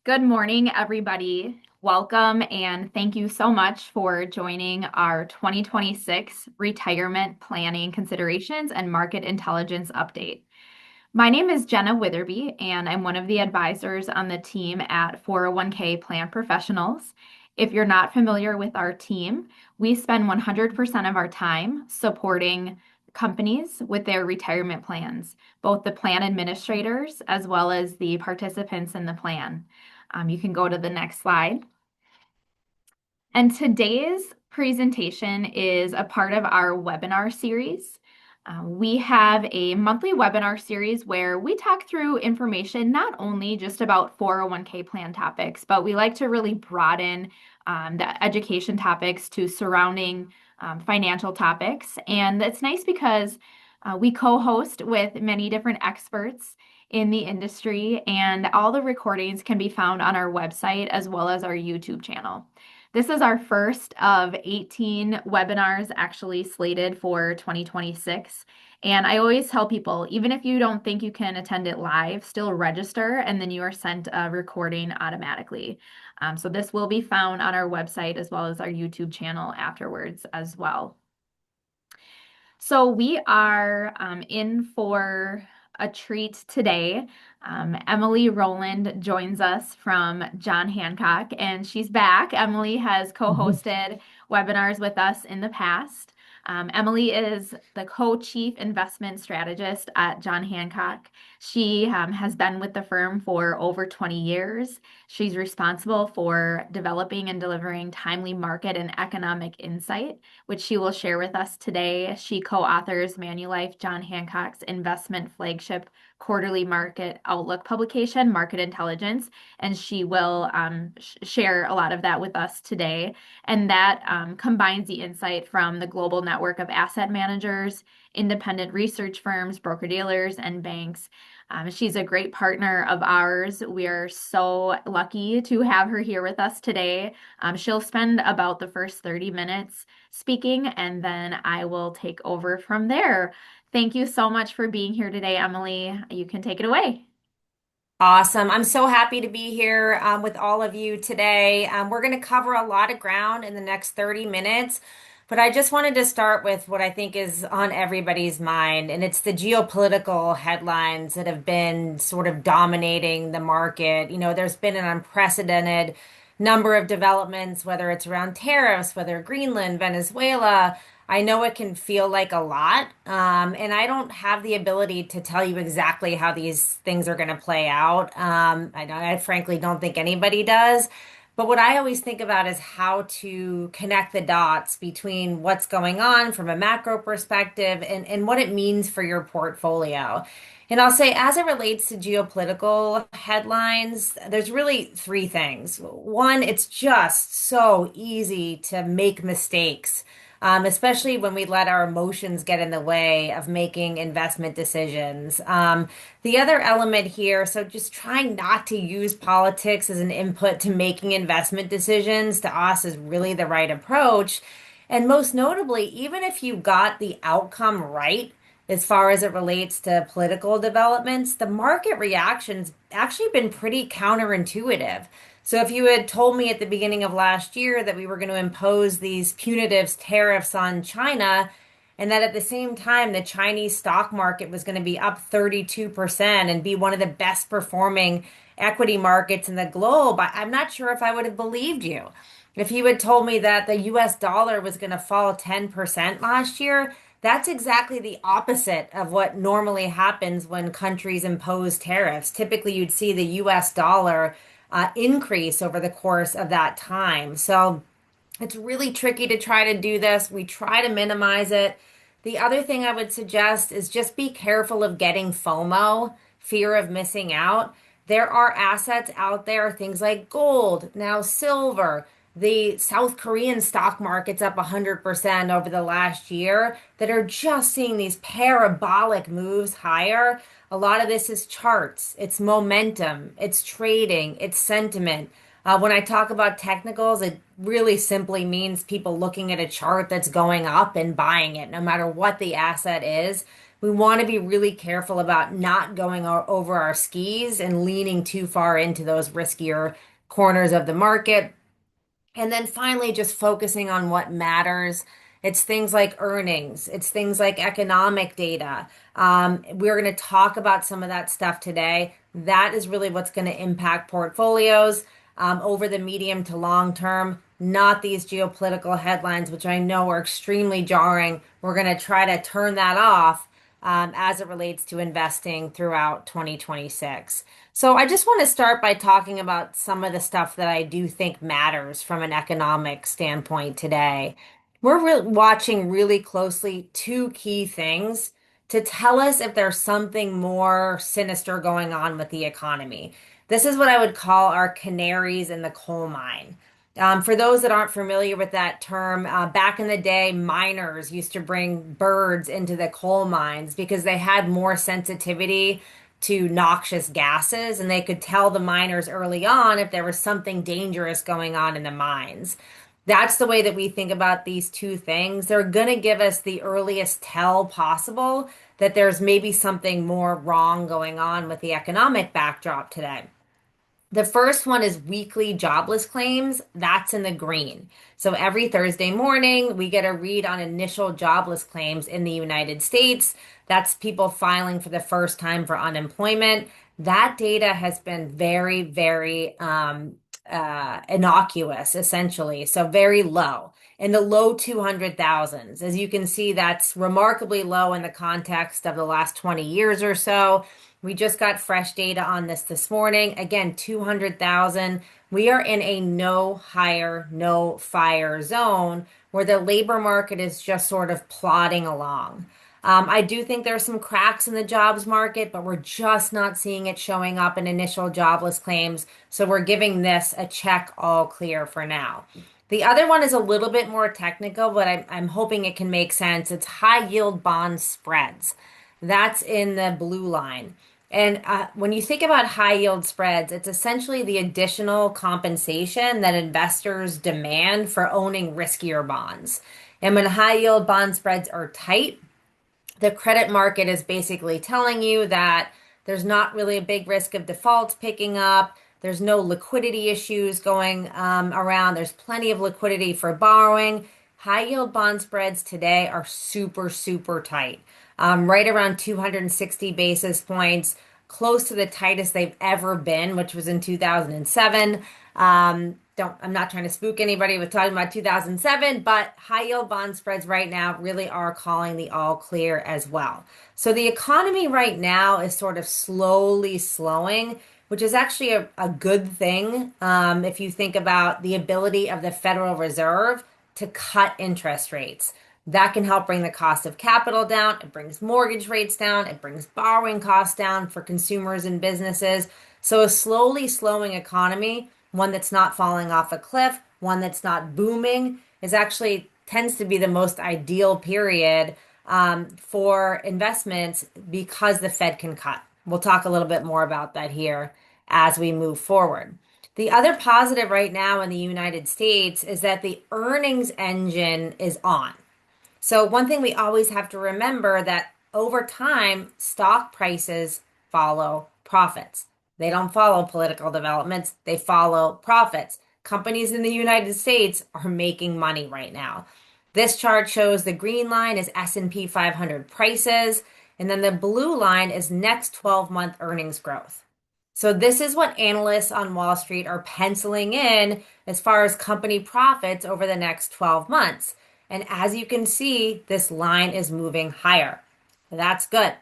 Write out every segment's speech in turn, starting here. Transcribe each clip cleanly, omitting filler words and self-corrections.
Good morning, everybody. Welcome and thank you so much for joining our 2026 Retirement Planning Considerations and Market Intelligence Update. My name is Jenna Witherbee, and I'm one of the advisors on the team at 401k Plan Professionals. If you're not familiar with our team, we spend 100% of our time supporting companies with their retirement plans, both the plan administrators as well as the participants in the plan. You can go to the next slide. And today's presentation is a part of our webinar series. We have a monthly webinar series where we talk through information not only just about 401k plan topics, but we like to really broaden the education topics to surrounding financial topics. And it's nice because we co-host with many different experts in the industry, and all the recordings can be found on our website as well as our YouTube channel. This is our first of 18 webinars actually slated for 2026. And I always tell people, even if you don't think you can attend it live, still register and then you are sent a recording automatically. So this will be found on our website as well as our YouTube channel afterwards as well. So we are in for a treat today. Emily Roland joins us from John Hancock, and she's back. Emily has co-hosted webinars with us in the past. Emily is the Co-Chief Investment Strategist at John Hancock. She has been with the firm for over 20 years. She's responsible for developing and delivering timely market and economic insight, which she will share with us today. She co-authors Manulife John Hancock's investment flagship quarterly market outlook publication, Market Intelligence, and she will share a lot of that with us today. And that combines the insight from the global network of asset managers, independent research firms, broker-dealers, and banks. She's a great partner of ours. We are so lucky to have her here with us today. She'll spend about the first 30 minutes speaking, and then I will take over from there. Thank you so much for being here today, Emily. You can take it away. Awesome. I'm so happy to be here with all of you today. We're going to cover a lot of ground in the next 30 minutes, but I just wanted to start with what I think is on everybody's mind, and it's the geopolitical headlines that have been sort of dominating the market. There's been an unprecedented number of developments, whether it's around tariffs, whether Greenland, Venezuela. I know it can feel like a lot, and I don't have the ability to tell you exactly how these things are going to play out. I frankly don't think anybody does. But what I always think about is how to connect the dots between what's going on from a macro perspective and what it means for your portfolio. And I'll say, as it relates to geopolitical headlines, there's really three things. One, it's just so easy to make mistakes, especially when we let our emotions get in the way of making investment decisions. The other element here, so just trying not to use politics as an input to making investment decisions to us is really the right approach. And most notably, even if you got the outcome right, as far as it relates to political developments, the market reaction's actually been pretty counterintuitive. So if you had told me at the beginning of last year that we were going to impose these punitive tariffs on China, and that at the same time the Chinese stock market was going to be up 32% and be one of the best performing equity markets in the globe, I'm not sure if I would have believed you. If you had told me that the US dollar was going to fall 10% last year, that's exactly the opposite of what normally happens when countries impose tariffs. Typically, you'd see the US dollar increase over the course of that time. So it's really tricky to try to do this. We try to minimize it. The other thing I would suggest is just be careful of getting FOMO, fear of missing out. There are assets out there, things like gold, now silver. The South Korean stock market's up 100% over the last year that are just seeing these parabolic moves higher. A lot of this is charts, it's momentum, it's trading, it's sentiment. When I talk about technicals, it really simply means people looking at a chart that's going up and buying it, no matter what the asset is. we want to be really careful about not going over our skis and leaning too far into those riskier corners of the market. And then finally, just focusing on what matters. It's things like earnings, it's things like economic data. We're going to talk about some of that stuff today. That is really what's going to impact portfolios over the medium to long term, not these geopolitical headlines, which I know are extremely jarring. We're going to try to turn that off as it relates to investing throughout 2026. So I just want to start by talking about some of the stuff that I do think matters from an economic standpoint today. Watching really closely two key things to tell us if there's something more sinister going on with the economy. This is what I would call our canaries in the coal mine. For those that aren't familiar with that term, back in the day, miners used to bring birds into the coal mines because they had more sensitivity to noxious gases and they could tell the miners early on if there was something dangerous going on in the mines. That's the way that we think about these two things. They're going to give us the earliest tell possible that there's maybe something more wrong going on with the economic backdrop today. The first one is weekly jobless claims. That's in the green. So every Thursday morning, we get a read on initial jobless claims in the United States. That's people filing for the first time for unemployment. That data has been very, very innocuous, essentially. So very low in the low 200,000s. As you can see, that's remarkably low in the context of the last 20 years or so. We just got fresh data on this morning. Again, 200,000. We are in a no hire, no fire zone where the labor market is just sort of plodding along. I do think there's some cracks in the jobs market, but we're just not seeing it showing up in initial jobless claims. So we're giving this a check all clear for now. The other one is a little bit more technical, but I'm hoping it can make sense. It's high yield bond spreads. That's in the blue line. And when you think about high yield spreads, it's essentially the additional compensation that investors demand for owning riskier bonds. And when high yield bond spreads are tight, the credit market is basically telling you that there's not really a big risk of defaults picking up. There's no liquidity issues going around. There's plenty of liquidity for borrowing. High yield bond spreads today are super, super tight, right around 260 basis points, close to the tightest they've ever been, which was in 2007. I'm not trying to spook anybody with talking about 2007, but high yield bond spreads right now really are calling the all clear as well. So the economy right now is sort of slowly slowing, which is actually a good thing if you think about the ability of the Federal Reserve to cut interest rates. That can help bring the cost of capital down. It brings mortgage rates down. It brings borrowing costs down for consumers and businesses. So a slowly slowing economy, one that's not falling off a cliff, one that's not booming, is actually tends to be the most ideal period for investments because the Fed can cut. We'll talk a little bit more about that here as we move forward. The other positive right now in the United States is that the earnings engine is on. So one thing we always have to remember that over time, stock prices follow profits. They don't follow political developments, they follow profits. Companies in the United States are making money right now. This chart shows the green line is S&P 500 prices, and then the blue line is next 12-month earnings growth. So this is what analysts on Wall Street are penciling in as far as company profits over the next 12 months. And as you can see, this line is moving higher. That's good.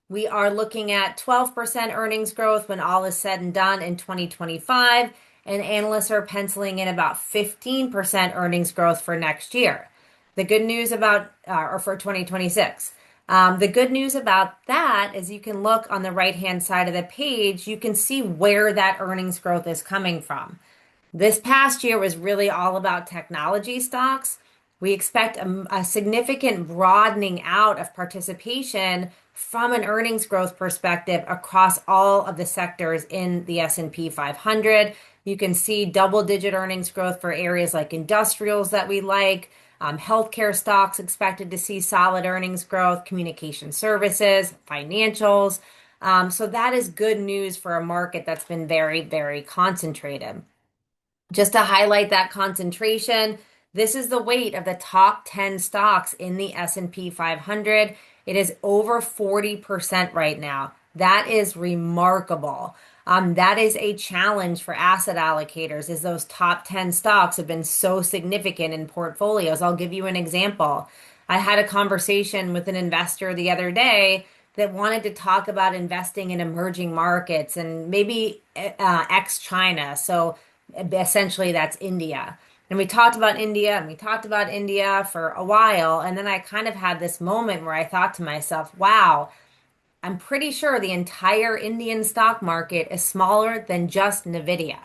We are looking at 12% earnings growth when all is said and done in 2025, and analysts are penciling in about 15% earnings growth for next year. The good news about, or for 2026. The good news about that is you can look on the right-hand side of the page, you can see where that earnings growth is coming from. This past year was really all about technology stocks. We expect a significant broadening out of participation from an earnings growth perspective across all of the sectors in the S&P 500. You can see double-digit earnings growth for areas like industrials that we like. Healthcare stocks expected to see solid earnings growth, communication services, financials. So that is good news for a market that's been very, very concentrated. Just to highlight that concentration, this is the weight of the top 10 stocks in the S&P 500. It is over 40% right now. That is remarkable. That is a challenge for asset allocators, as those top 10 stocks have been so significant in portfolios. I'll give you an example. I had a conversation with an investor the other day that wanted to talk about investing in emerging markets and maybe ex-China. So essentially, that's India. And we talked about India and we talked about India for a while. And then I kind of had this moment where I thought to myself, wow, I'm pretty sure the entire Indian stock market is smaller than just Nvidia.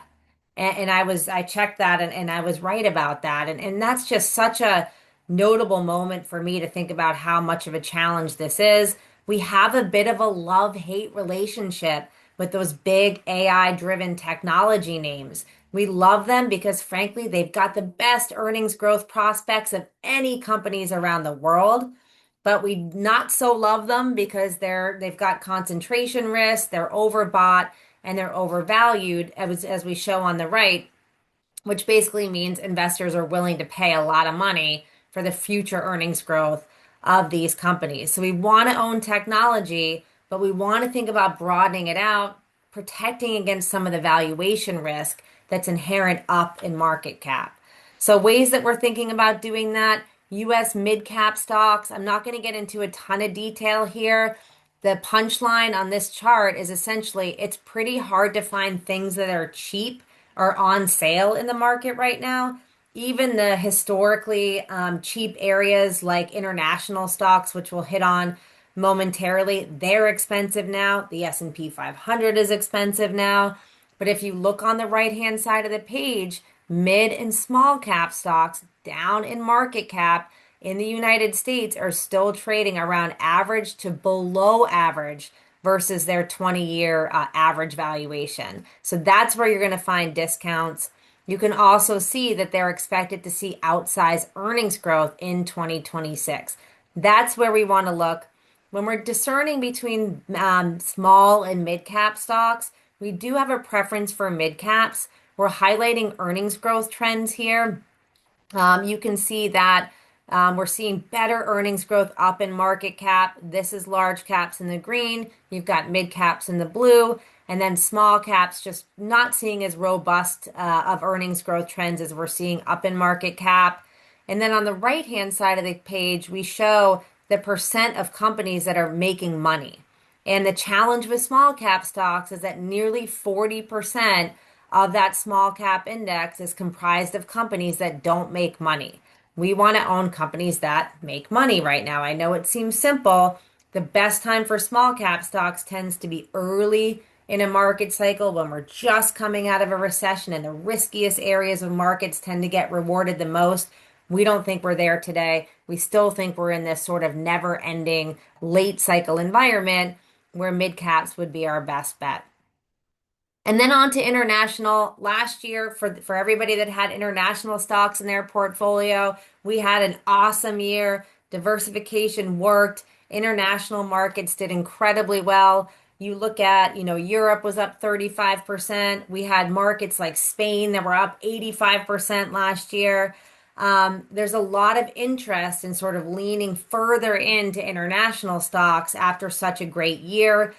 I checked that and I was right about that. And that's just such a notable moment for me to think about how much of a challenge this is. We have a bit of a love-hate relationship with those big AI-driven technology names. We love them because frankly, they've got the best earnings growth prospects of any companies around the world, but we not so love them because they've got concentration risk, they're overbought, and they're overvalued, as we show on the right, which basically means investors are willing to pay a lot of money for the future earnings growth of these companies. So we want to own technology, but we want to think about broadening it out, protecting against some of the valuation risk that's inherent up in market cap. So ways that we're thinking about doing that: US mid cap stocks. I'm not going to get into a ton of detail here. The punchline on this chart is essentially it's pretty hard to find things that are cheap or on sale in the market right now. Even the historically cheap areas like international stocks, which we'll hit on momentarily, they're expensive now. The S&P 500 is expensive now. But if you look on the right-hand side of the page, mid and small cap stocks down in market cap in the United States are still trading around average to below average versus their 20-year average valuation. So that's where you're going to find discounts. You can also see that they're expected to see outsized earnings growth in 2026. That's where we want to look. When we're discerning between small and mid cap stocks, we do have a preference for mid caps. We're highlighting earnings growth trends here. You can see that we're seeing better earnings growth up in market cap. This is large caps in the green. You've got mid caps in the blue, and then small caps just not seeing as robust of earnings growth trends as we're seeing up in market cap. And then on the right-hand side of the page, we show the percent of companies that are making money. And the challenge with small cap stocks is that nearly 40% of that small cap index is comprised of companies that don't make money. We want to own companies that make money right now. I know it seems simple. The best time for small cap stocks tends to be early in a market cycle when we're just coming out of a recession and the riskiest areas of markets tend to get rewarded the most. We don't think we're there today. We still think we're in this sort of never-ending late cycle environment where mid caps would be our best bet. And then on to international. Last year, for everybody that had international stocks in their portfolio, we had an awesome year. Diversification worked. International markets did incredibly well. You look at, Europe was up 35%. We had markets like Spain that were up 85% last year. There's a lot of interest in sort of leaning further into international stocks after such a great year.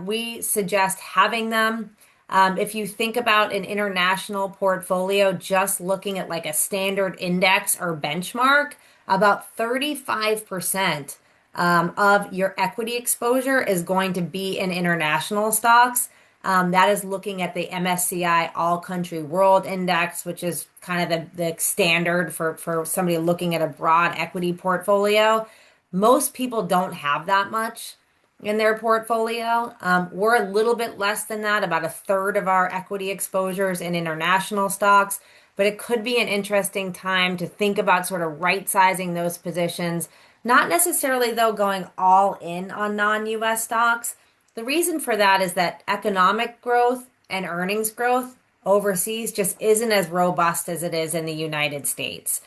We suggest having them. If you think about an international portfolio, just looking at like a standard index or benchmark, about 35% of your equity exposure is going to be in international stocks. That is looking at the MSCI All Country World Index, which is kind of the standard for somebody looking at a broad equity portfolio. Most people don't have that much in their portfolio. We're a little bit less than that, about a third of our equity exposures in international stocks, but it could be an interesting time to think about sort of right-sizing those positions, not necessarily though going all in on non-US stocks. The reason for that is that economic growth and earnings growth overseas just isn't as robust as it is in the United States.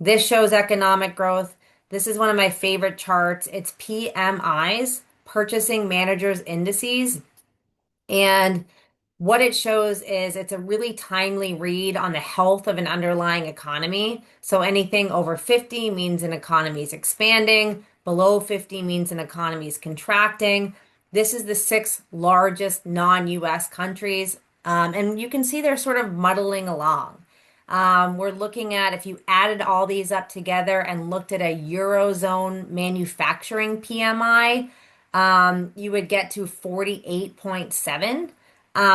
This shows economic growth. This is one of my favorite charts. It's PMIs, Purchasing Managers Indices. And what it shows is it's a really timely read on the health of an underlying economy. So anything over 50 means an economy is expanding, below 50 means an economy is contracting. This is the six largest non-US countries. And you can see they're sort of muddling along. We're looking at if you added all these up together and looked at a Eurozone manufacturing PMI, you would get to 48.7.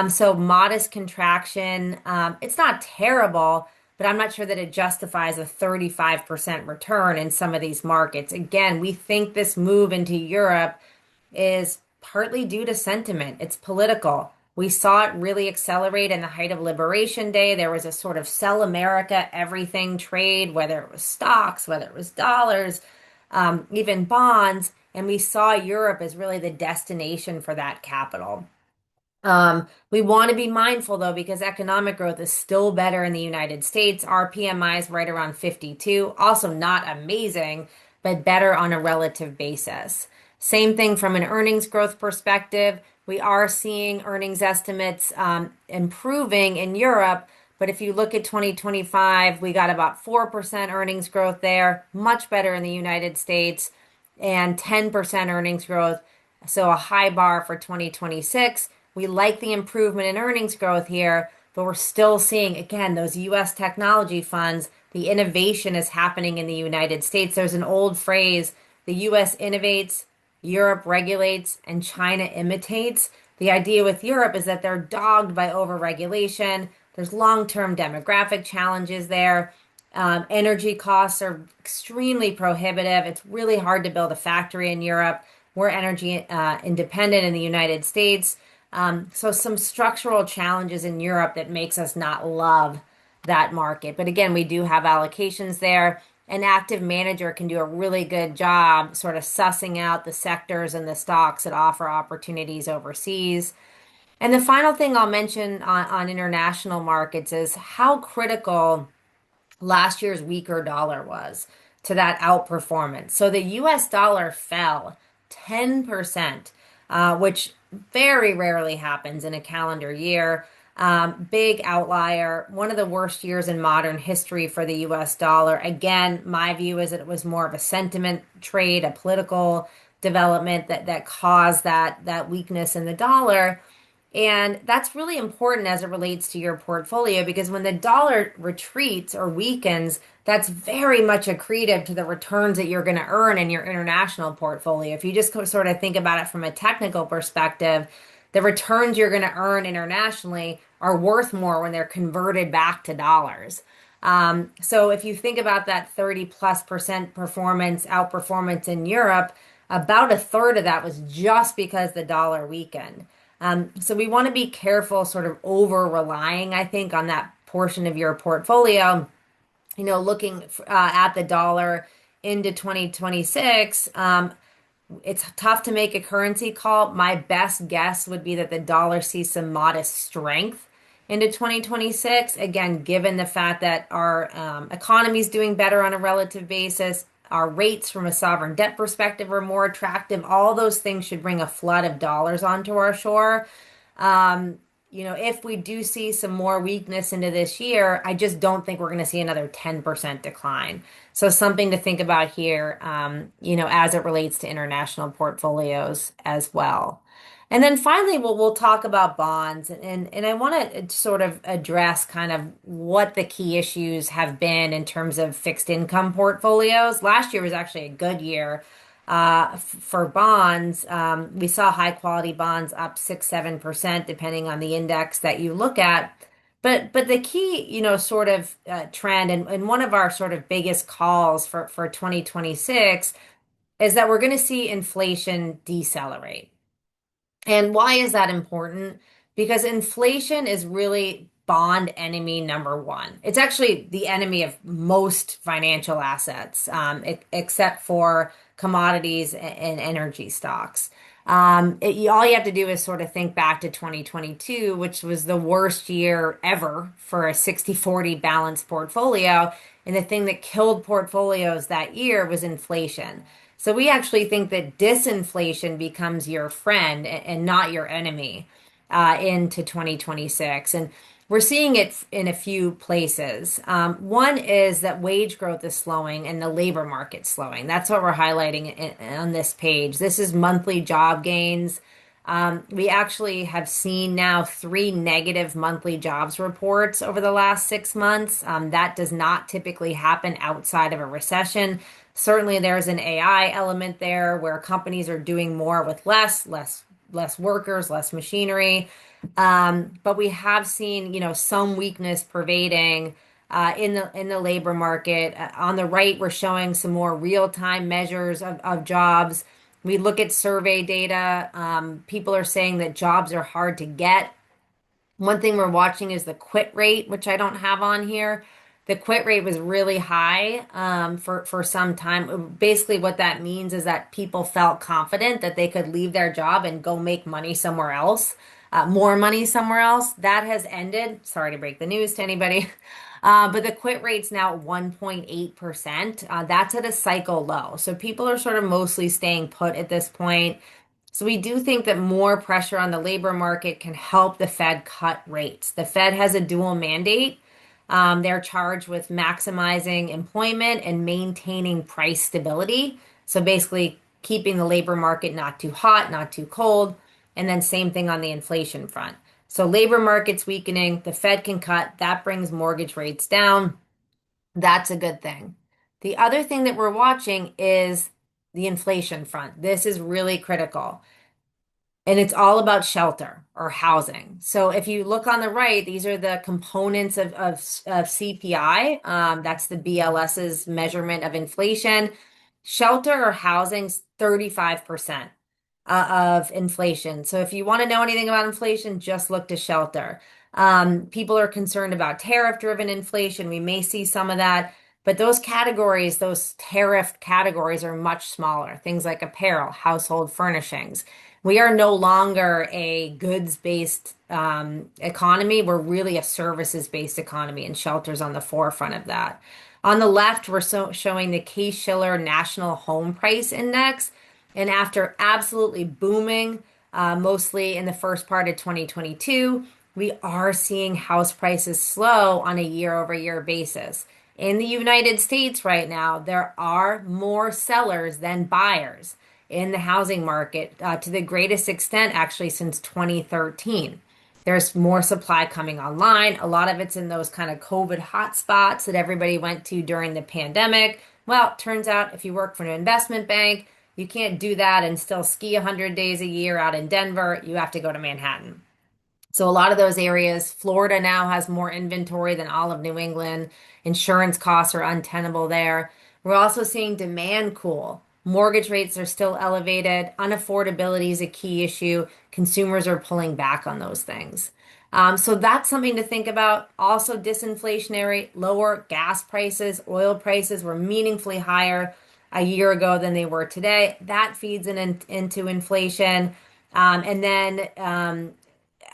So modest contraction. It's not terrible, but I'm not sure that it justifies a 35% return in some of these markets. Again, we think this move into Europe is partly due to sentiment. It's political. We saw it really accelerate in the height of Liberation Day. There was a sort of sell America everything trade, whether it was stocks, whether it was dollars, even bonds. And we saw Europe as really the destination for that capital. We want to be mindful though, because economic growth is still better in the United States. Our PMI is right around 52, also not amazing, but better on a relative basis. Same thing from an earnings growth perspective. We are seeing earnings estimates improving in Europe, but if you look at 2025, we got about 4% earnings growth there, much better in the United States, and 10% earnings growth. So a high bar for 2026. We like the improvement in earnings growth here, but we're still seeing, again, those US technology funds, the innovation is happening in the United States. There's an old phrase, the US innovates, Europe regulates, and China imitates. The idea with Europe is that they're dogged by overregulation. There's long-term demographic challenges there. Energy costs are extremely prohibitive. It's really hard to build a factory in Europe. We're energy independent in the United States. So some structural challenges in Europe that makes us not love that market. But again, we do have allocations there. An active manager can do a really good job sort of sussing out the sectors and the stocks that offer opportunities overseas. And the final thing I'll mention on international markets is how critical last year's weaker dollar was to that outperformance. So the US dollar fell 10%, which very rarely happens in a calendar year. Big outlier, one of the worst years in modern history for the US dollar. Again, my view is that it was more of a sentiment trade, a political development that caused that weakness in the dollar. And that's really important as it relates to your portfolio because when the dollar retreats or weakens, that's very much accretive to the returns that you're going to earn in your international portfolio. If you just sort of think about it from a technical perspective, the returns you're going to earn internationally are worth more when they're converted back to dollars. So if you think about that 30+% performance, outperformance in Europe, about a third of that was just because the dollar weakened. So we want to be careful, sort of over relying, I think, on that portion of your portfolio. Looking at the dollar into 2026, it's tough to make a currency call. My best guess would be that the dollar sees some modest strength into 2026. Again, given the fact that our economy is doing better on a relative basis, our rates from a sovereign debt perspective are more attractive. All those things should bring a flood of dollars onto our shore. If we do see some more weakness into this year, I just don't think we're going to see another 10% decline. So something to think about here, as it relates to international portfolios as well. And then finally, we'll talk about bonds. And I want to sort of address kind of what the key issues have been in terms of fixed income portfolios. Last year was actually a good year for bonds. We saw high quality bonds up 6-7%, depending on the index that you look at. But the key, sort of trend and one of our sort of biggest calls for 2026 is that we're going to see inflation decelerate. And why is that important? Because inflation is really bond enemy number one. It's actually the enemy of most financial assets, except for commodities and energy stocks. All you have to do is sort of think back to 2022, which was the worst year ever for a 60-40 balanced portfolio. And the thing that killed portfolios that year was inflation. So we actually think that disinflation becomes your friend and not your enemy into 2026. And we're seeing it in a few places. One is that wage growth is slowing and the labor market slowing. That's what we're highlighting on this page. This is monthly job gains. We actually have seen now three negative monthly jobs reports over the last 6 months. That does not typically happen outside of a recession. Certainly, there's an AI element there where companies are doing more with less workers, less machinery. But we have seen, some weakness pervading in the labor market. On the right, we're showing some more real-time measures of jobs. We look at survey data. People are saying that jobs are hard to get. One thing we're watching is the quit rate, which I don't have on here. The quit rate was really high for some time. Basically, what that means is that people felt confident that they could leave their job and go make money somewhere else, more money somewhere else. That has ended. Sorry to break the news to anybody. But the quit rate's now 1.8%. That's at a cycle low. So people are sort of mostly staying put at this point. So we do think that more pressure on the labor market can help the Fed cut rates. The Fed has a dual mandate. They're charged with maximizing employment and maintaining price stability. So basically, keeping the labor market not too hot, not too cold. And then same thing on the inflation front. So labor market's weakening, the Fed can cut, that brings mortgage rates down. That's a good thing. The other thing that we're watching is the inflation front. This is really critical. And it's all about shelter or housing. So if you look on the right, these are the components of CPI. That's the BLS's measurement of inflation. Shelter or housing's 35% of inflation. So if you want to know anything about inflation, just look to shelter. People are concerned about tariff-driven inflation. We may see some of that, but those categories, those tariff categories are much smaller. Things like apparel, household furnishings. We are no longer a goods-based economy. We're really a services-based economy, and shelter's on the forefront of that. On the left, we're showing the Case-Shiller National Home Price Index. And after absolutely booming, mostly in the first part of 2022, we are seeing house prices slow on a year-over-year basis. In the United States right now, there are more sellers than buyers in the housing market to the greatest extent actually since 2013. There's more supply coming online. A lot of it's in those kind of COVID hotspots that everybody went to during the pandemic. Well, it turns out if you work for an investment bank, you can't do that and still ski 100 days a year out in Denver. You have to go to Manhattan. So a lot of those areas, Florida now has more inventory than all of New England. Insurance costs are untenable there. We're also seeing demand cool. Mortgage rates are still elevated. Unaffordability is a key issue. Consumers are pulling back on those things. So that's something to think about. Also disinflationary, lower gas prices, oil prices were meaningfully higher a year ago than they were today. That feeds into inflation. And then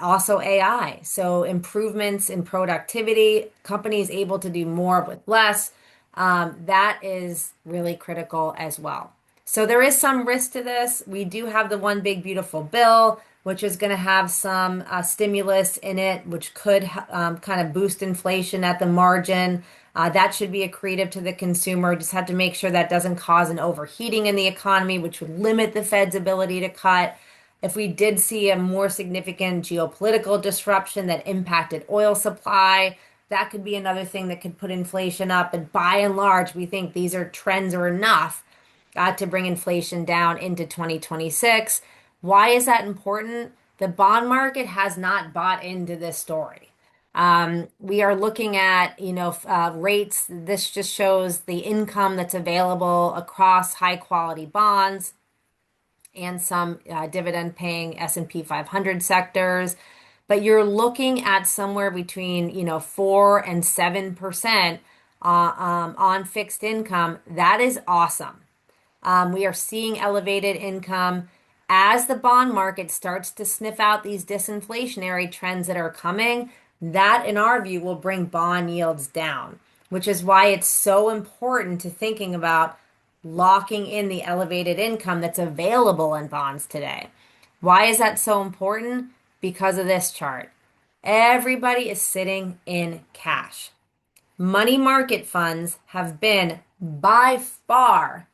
also AI. So improvements in productivity, companies able to do more with less. That is really critical as well. So there is some risk to this. We do have the one big beautiful bill, which is going to have some stimulus in it, which could kind of boost inflation at the margin. That should be accretive to the consumer. Just have to make sure that doesn't cause an overheating in the economy, which would limit the Fed's ability to cut. If we did see a more significant geopolitical disruption that impacted oil supply, that could be another thing that could put inflation up. But by and large, we think these are trends are enough to bring inflation down into 2026. Why is that important? The bond market has not bought into this story. We are looking at, rates. This just shows the income that's available across high quality bonds and some dividend paying S&P 500 sectors. But you're looking at somewhere between, 4 and 7% on fixed income. That is awesome. We are seeing elevated income. as the bond market starts to sniff out these disinflationary trends that are coming, that in our view will bring bond yields down, which is why it's so important to thinking about locking in the elevated income that's available in bonds today. Why is that so important? Because of this chart. Everybody is sitting in cash. Money market funds have been by far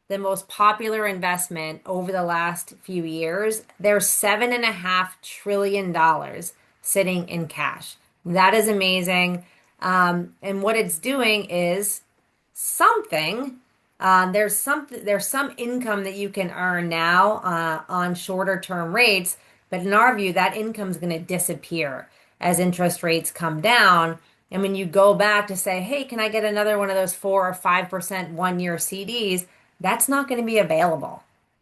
the most popular investment over the last few years. There's $7.5 trillion sitting in cash. That is amazing. And what it's doing is something. There's some income that you can earn now on shorter term rates, but in our view, that income is going to disappear as interest rates come down. And when you go back to say, hey, can I get another one of those 4 or 5% 1 year CDs? That's not going to be available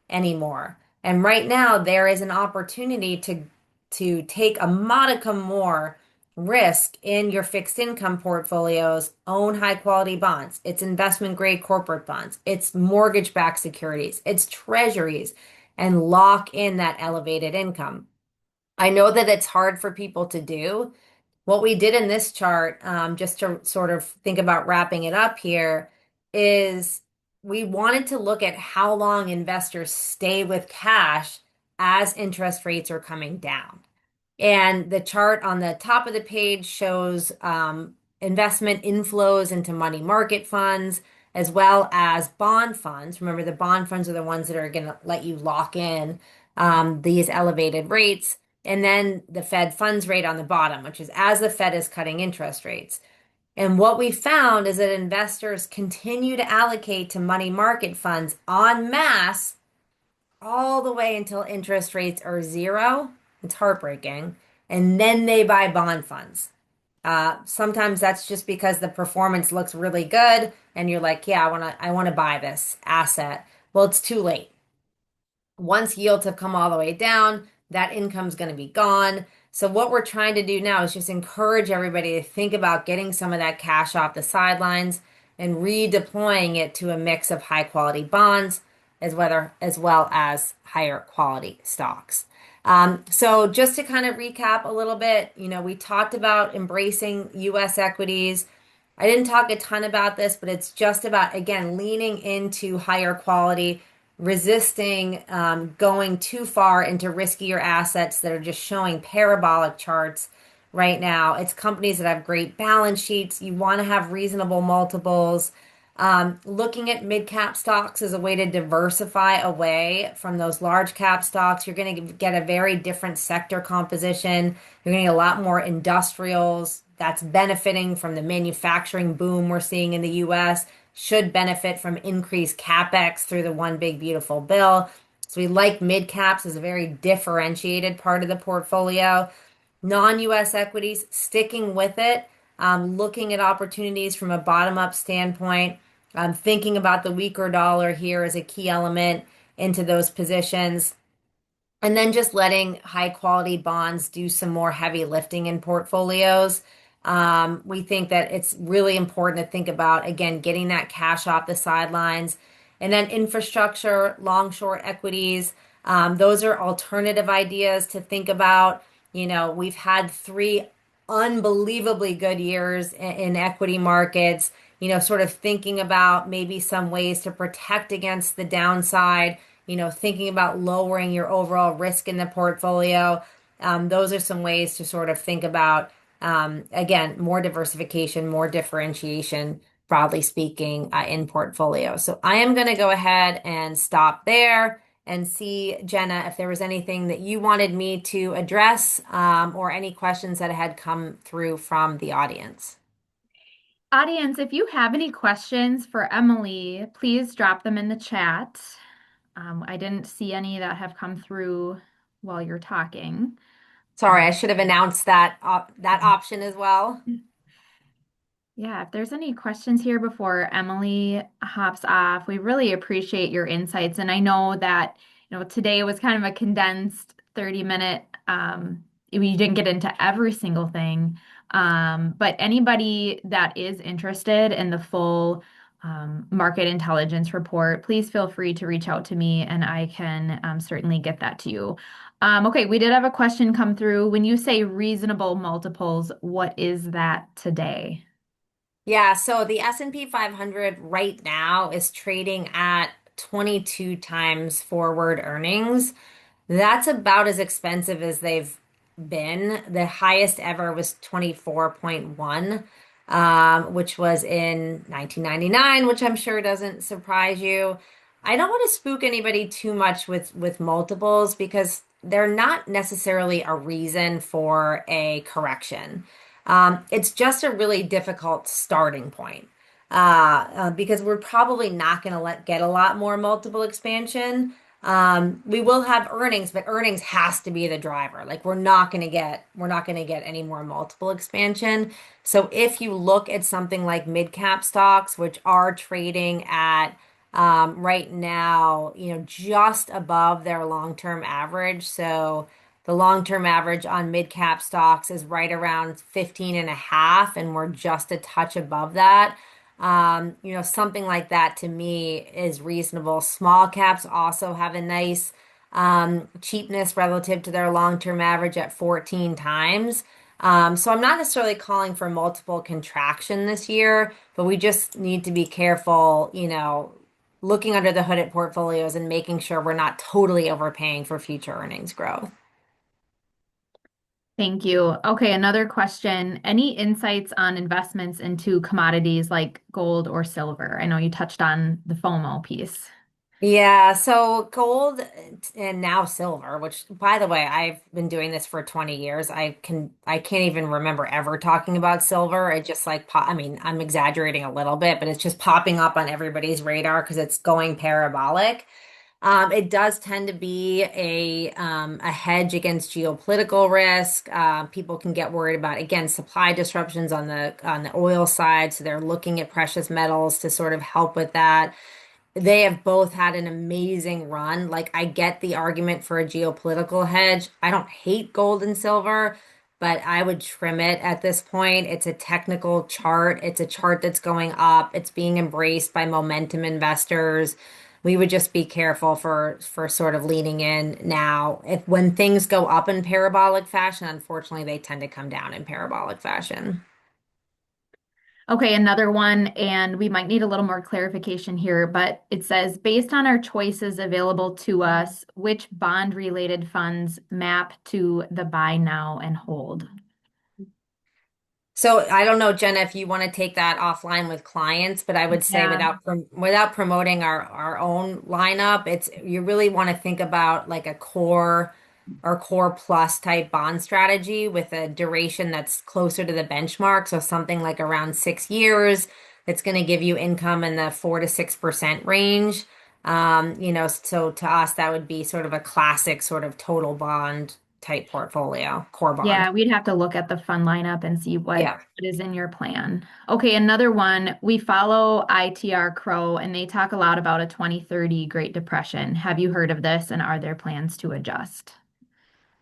anymore. And right now, there is an opportunity to take a modicum more risk in your fixed income portfolios, own high quality bonds, it's investment grade corporate bonds, it's mortgage backed securities, it's treasuries, and lock in that elevated income. I know that it's hard for people to do. What we did in this chart, just to sort of think about wrapping it up here, is we wanted to look at how long investors stay with cash as interest rates are coming down. And the chart on the top of the page shows investment inflows into money market funds as well as bond funds. Remember, the bond funds are the ones that are going to let you lock in these elevated rates. And then the Fed funds rate on the bottom, which is as the Fed is cutting interest rates. And what we found is that investors continue to allocate to money market funds en masse all the way until interest rates are zero. It's heartbreaking. And then they buy bond funds. Sometimes that's just because the performance looks really good and you're like, yeah, I want to buy this asset. Well, it's too late. Once yields have come all the way down, that income's going to be gone. So what we're trying to do now is just encourage everybody to think about getting some of that cash off the sidelines and redeploying it to a mix of high quality bonds as well as higher quality stocks. So just to kind of recap a little bit, we talked about embracing US equities. I didn't talk a ton about this, but it's just about, again, leaning into higher quality, resisting going too far into riskier assets that are just showing parabolic charts right now. It's companies that have great balance sheets. You want to have reasonable multiples. Looking at mid cap stocks as a way to diversify away from those large cap stocks. You're going to get a very different sector composition. You're going to get a lot more industrials that's benefiting from the manufacturing boom we're seeing in the US, should benefit from increased capex through the One Big Beautiful Bill. So we like mid caps as a very differentiated part of the portfolio. Non-US equities, sticking with it, looking at opportunities from a bottom-up standpoint, thinking about the weaker dollar here as a key element into those positions, and then just letting high quality bonds do some more heavy lifting in portfolios. We think that it's really important to think about, again, getting that cash off the sidelines. And then infrastructure, long short equities, those are alternative ideas to think about. We've had 3 unbelievably good years in equity markets, sort of thinking about maybe some ways to protect against the downside, thinking about lowering your overall risk in the portfolio. Those are some ways to sort of think about, again, more diversification, more differentiation, broadly speaking, in portfolio. So I am going to go ahead and stop there and see, Jenna, if there was anything that you wanted me to address, or any questions that had come through from the audience. Audience, if you have any questions for Emily, please drop them in the chat. I didn't see any that have come through while you're talking. Sorry, I should have announced that option as well. Yeah, if there's any questions here before Emily hops off, we really appreciate your insights. And I know that, today was kind of a condensed 30-minute, we didn't get into every single thing. But anybody that is interested in the full market intelligence report, please feel free to reach out to me and I can certainly get that to you. Okay, we did have a question come through. When you say reasonable multiples, what is that today? Yeah, so the S&P 500 right now is trading at 22 times forward earnings. That's about as expensive as they've been. The highest ever was 24.1, which was in 1999, which I'm sure doesn't surprise you. I don't want to spook anybody too much with multiples because they're not necessarily a reason for a correction. It's just a really difficult starting point because we're probably not going to let get a lot more multiple expansion. We will have earnings, but earnings has to be the driver. Like we're not going to get any more multiple expansion. So if you look at something like mid cap stocks, which are trading at right now, just above their long-term average. So the long-term average on mid-cap stocks is right around 15 and a half, and we're just a touch above that. Something like that to me is reasonable. Small caps also have a nice cheapness relative to their long-term average at 14 times. So I'm not necessarily calling for multiple contraction this year, but we just need to be careful, looking under the hood at portfolios and making sure we're not totally overpaying for future earnings growth. Thank you. Okay, another question. Any insights on investments into commodities like gold or silver? I know you touched on the FOMO piece. Yeah, so gold and now silver, which by the way, I've been doing this for 20 years. I can't even remember ever talking about silver. It just like I mean, I'm exaggerating a little bit, but it's just popping up on everybody's radar because it's going parabolic. It does tend to be a hedge against geopolitical risk. People can get worried about again supply disruptions on the oil side, so they're looking at precious metals to sort of help with that. They have both had an amazing run. Like, I get the argument for a geopolitical hedge. I don't hate gold and silver, but I would trim it at this point. It's a technical chart. It's a chart that's going up. It's being embraced by momentum investors. We would just be careful for sort of leaning in now. If when things go up in parabolic fashion, unfortunately, they tend to come down in parabolic fashion. Okay, another one, and we might need a little more clarification here, but it says, based on our choices available to us, which bond-related funds map to the buy now and hold? So I don't know, Jenna, if you want to take that offline with clients, but I would say Yeah. without promoting our own lineup, it's you really want to think about like a core or core plus type bond strategy with a duration that's closer to the benchmark. So something like around 6 years, that's going to give you income in the 4 to 6% range. So to us, that would be sort of a classic sort of total bond type portfolio, core bond. Yeah, we'd have to look at the fund lineup and see what Yeah. is in your plan. Okay, another one. We follow ITR Crow and they talk a lot about a 2030 Great Depression. Have you heard of this and are there plans to adjust?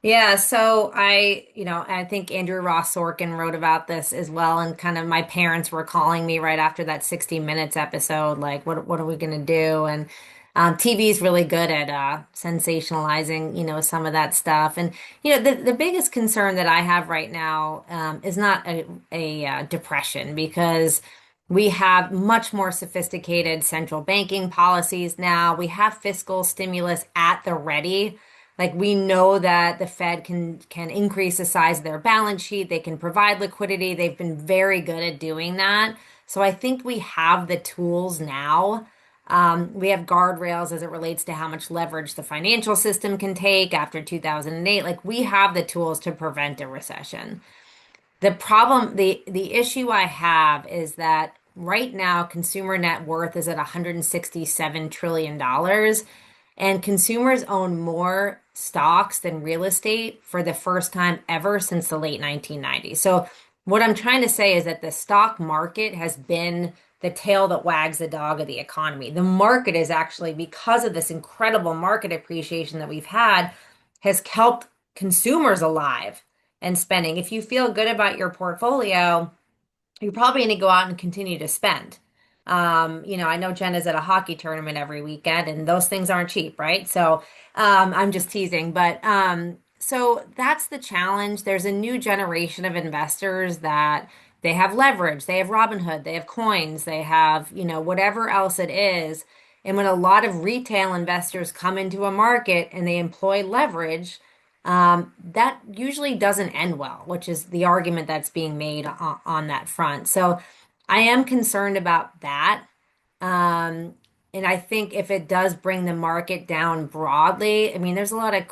Yeah, so I think Andrew Ross Sorkin wrote about this as well, and kind of my parents were calling me right after that 60 Minutes episode, like, what are we gonna do? And TV is really good at sensationalizing, some of that stuff. And the biggest concern that I have right now is not a depression because we have much more sophisticated central banking policies now. We have fiscal stimulus at the ready. Like we know that the Fed can increase the size of their balance sheet. They can provide liquidity. They've been very good at doing that. So I think we have the tools now. We have guardrails as it relates to how much leverage the financial system can take after 2008. Like we have the tools to prevent a recession. The issue I have is that right now consumer net worth is at $167 trillion dollars, and consumers own more stocks than real estate for the first time ever since the late 1990s. So what I'm trying to say is that the stock market has been the tail that wags the dog of the economy. The market is actually, because of this incredible market appreciation that we've had, has kept consumers alive and spending. If you feel good about your portfolio, you're probably going to go out and continue to spend. I know Jenna's at a hockey tournament every weekend, and those things aren't cheap, right? So, I'm just teasing, but so that's the challenge. There's a new generation of investors that they have leverage, they have Robinhood, they have coins, they have, whatever else it is. And when a lot of retail investors come into a market and they employ leverage, that usually doesn't end well, which is the argument that's being made on that front. So I am concerned about that. Um, and I think if it does bring the market down broadly, I mean, there's a lot of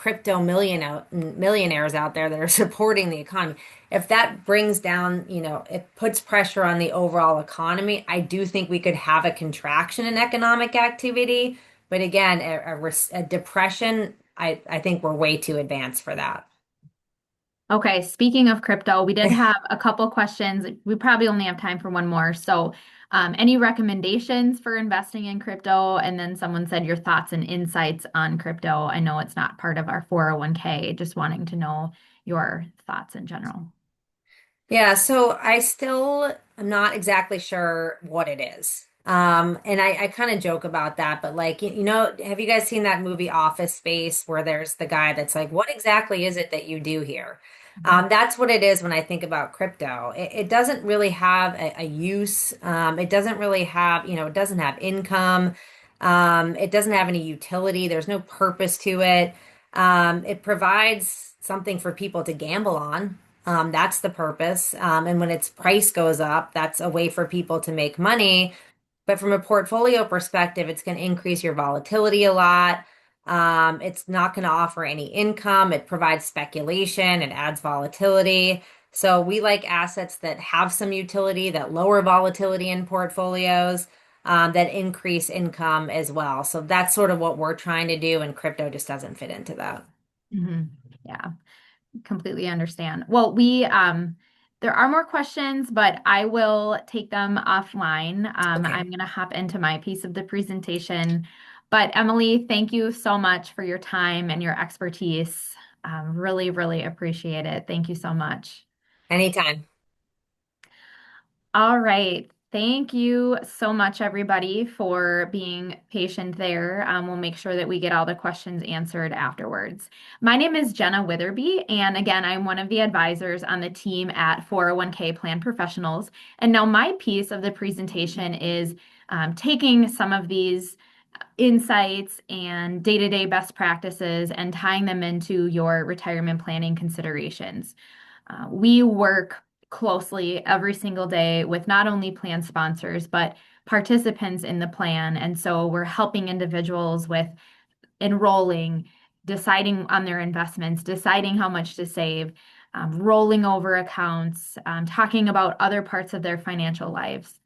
millionaires out there that are supporting the economy. If that brings down, it puts pressure on the overall economy, I do think we could have a contraction in economic activity. But again, a depression, I think we're way too advanced for that. Okay, speaking of crypto, we did have a couple questions. We probably only have time for one more. So, any recommendations for investing in crypto? And then someone said your thoughts and insights on crypto. I know it's not part of our 401k, just wanting to know your thoughts in general. Yeah, so I still am not exactly sure what it is. And I kind of joke about that, but like, have you guys seen that movie Office Space where there's the guy that's like, what exactly is it that you do here? Mhm. That's what it is when I think about crypto. It doesn't really have a use. It doesn't really have, it doesn't have income. It doesn't have any utility. There's no purpose to it. It provides something for people to gamble on. That's the purpose. And when its price goes up, that's a way for people to make money. But from a portfolio perspective, it's going to increase your volatility a lot. It's not going to offer any income. It provides speculation. It adds volatility. So we like assets that have some utility, that lower volatility in portfolios, that increase income as well. So that's sort of what we're trying to do, and crypto just doesn't fit into that. Mhm. Yeah. Completely understand. Well, there are more questions, but I will take them offline. Okay. I'm going to hop into my piece of the presentation. But Emily, thank you so much for your time and your expertise. Really, really appreciate it. Thank you so much. Anytime. All right. Thank you so much, everybody, for being patient there. We'll make sure that we get all the questions answered afterwards. My name is Jenna Witherbee, and again, I'm one of the advisors on the team at 401k Plan Professionals. And now my piece of the presentation is taking some of these insights and day-to-day best practices and tying them into your retirement planning considerations. We work closely every single day with not only plan sponsors, but participants in the plan. And so we're helping individuals with enrolling, deciding on their investments, deciding how much to save, rolling over accounts, talking about other parts of their financial lives.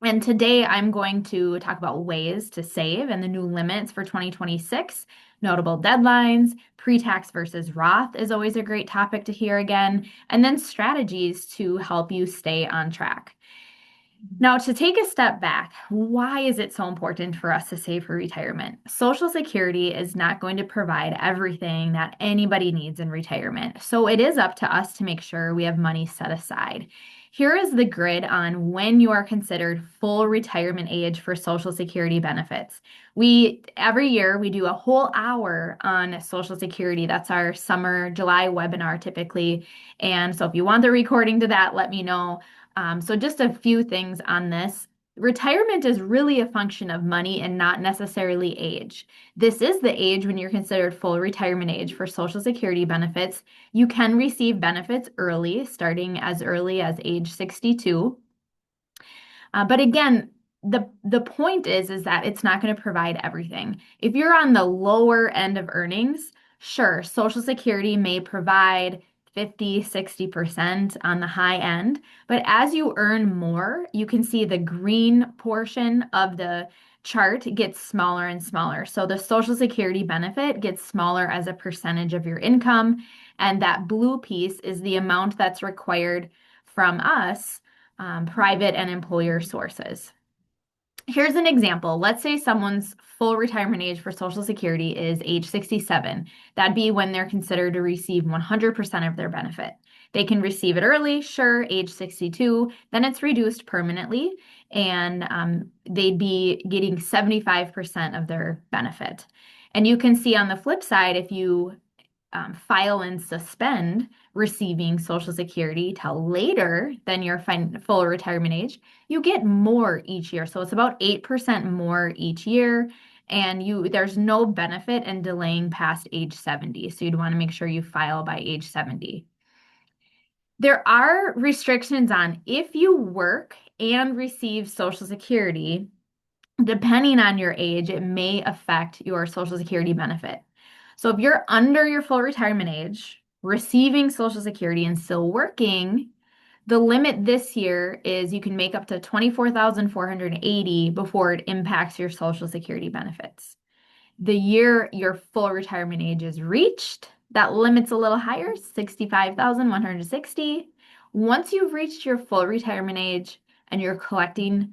And today I'm going to talk about ways to save and the new limits for 2026, notable deadlines, pre-tax versus Roth is always a great topic to hear again, and then strategies to help you stay on track. Now, to take a step back, why is it so important for us to save for retirement? Social Security is not going to provide everything that anybody needs in retirement. So it is up to us to make sure we have money set aside. Here is the grid on when you are considered full retirement age for Social Security benefits. Every year we do a whole hour on Social Security. That's our summer July webinar typically. And so if you want the recording to that, let me know. So just a few things on this. Retirement is really a function of money and not necessarily age. This is the age when you're considered full retirement age for Social Security benefits. You can receive benefits early, starting as early as age 62. But again, the point is that it's not going to provide everything. If you're on the lower end of earnings, sure, Social Security may provide 50, 60% on the high end. But as you earn more, you can see the green portion of the chart gets smaller and smaller. So the Social Security benefit gets smaller as a percentage of your income. And that blue piece is the amount that's required from us, private and employer sources. Here's an example. Let's say someone's full retirement age for Social Security is age 67. That'd be when they're considered to receive 100% of their benefit. They can receive it early, sure, age 62, then it's reduced permanently, and they'd be getting 75% of their benefit. And you can see on the flip side, if you file and suspend receiving Social Security till later than your full retirement age, you get more each year. So it's about 8% more each year. And there's no benefit in delaying past age 70. So you'd want to make sure you file by age 70. There are restrictions on if you work and receive Social Security, depending on your age, it may affect your Social Security benefit. So if you're under your full retirement age, receiving Social Security and still working, the limit this year is you can make up to 24,480 before it impacts your Social Security benefits. The year your full retirement age is reached, that limit's a little higher, 65,160. Once you've reached your full retirement age and you're collecting